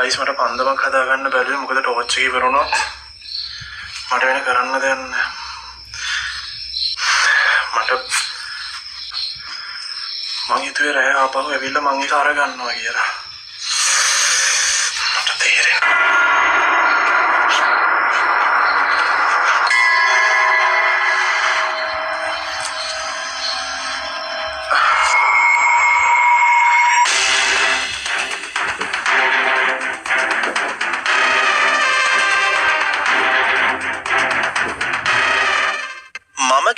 Guys මට පන්දමක් හදාගන්න බැරිද මොකද ටෝච් එක ඉවර වුණොත් මට වෙන කරන්න දෙයක් නැහැ මට මං හිතුවේ රෑ ආපහු ඇවිල්ලා මං ඒක අරගන්නවා කියලා මට තේරෙන්නේ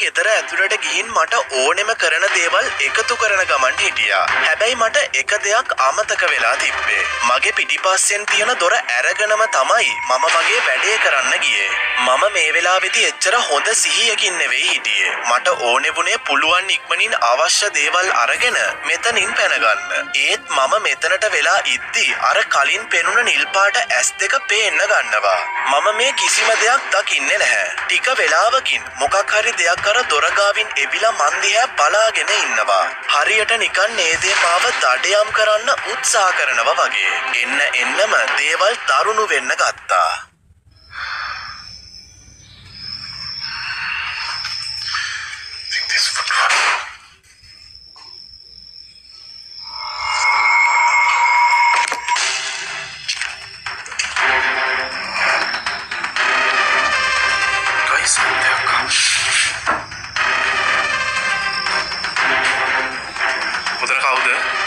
ගෙදර ඇතුළට ගිහින් මට ඕනෙම කරන දේවල් එකතු කරන ගමන් හිටියා. හැබැයි මට එක දෙයක් අමතක වෙලා තිබ්බේ. මගේ පිටිපස්සෙන් තියෙන දොර අරගෙනම තමයි මම මගේ වැඩේ කරන්න ගියේ. මම මේ වෙලාවේදී එච්චර හොඳ සිහියකින් නෙවෙයි හිටියේ. මට ඕනේ වුණේ පුළුවන් ඉක්මනින් අවශ්‍ය දේවල් අරගෙන මෙතනින් පැනගන්න. ඒත් මම මෙතනට වෙලා ඉද්දි අර කලින් පෙනුන නිල් පාට S2 පේන්න ගන්නවා. මම මේ කිසිම දෙයක් දකින්නේ නැහැ. ටික වෙලාවකින් මොකක් හරි දෙයක් අර දොරගාවින් එවිලා මන් දිහා බලාගෙන ඉන්නවා. හරියට නිකන් නේදේ මාව දඩයම් කරන්න උත්සාහ කරනවා වගේ. එන්නම දේවල් දරුණු වෙන්න ගත්තා. Putra kau deh.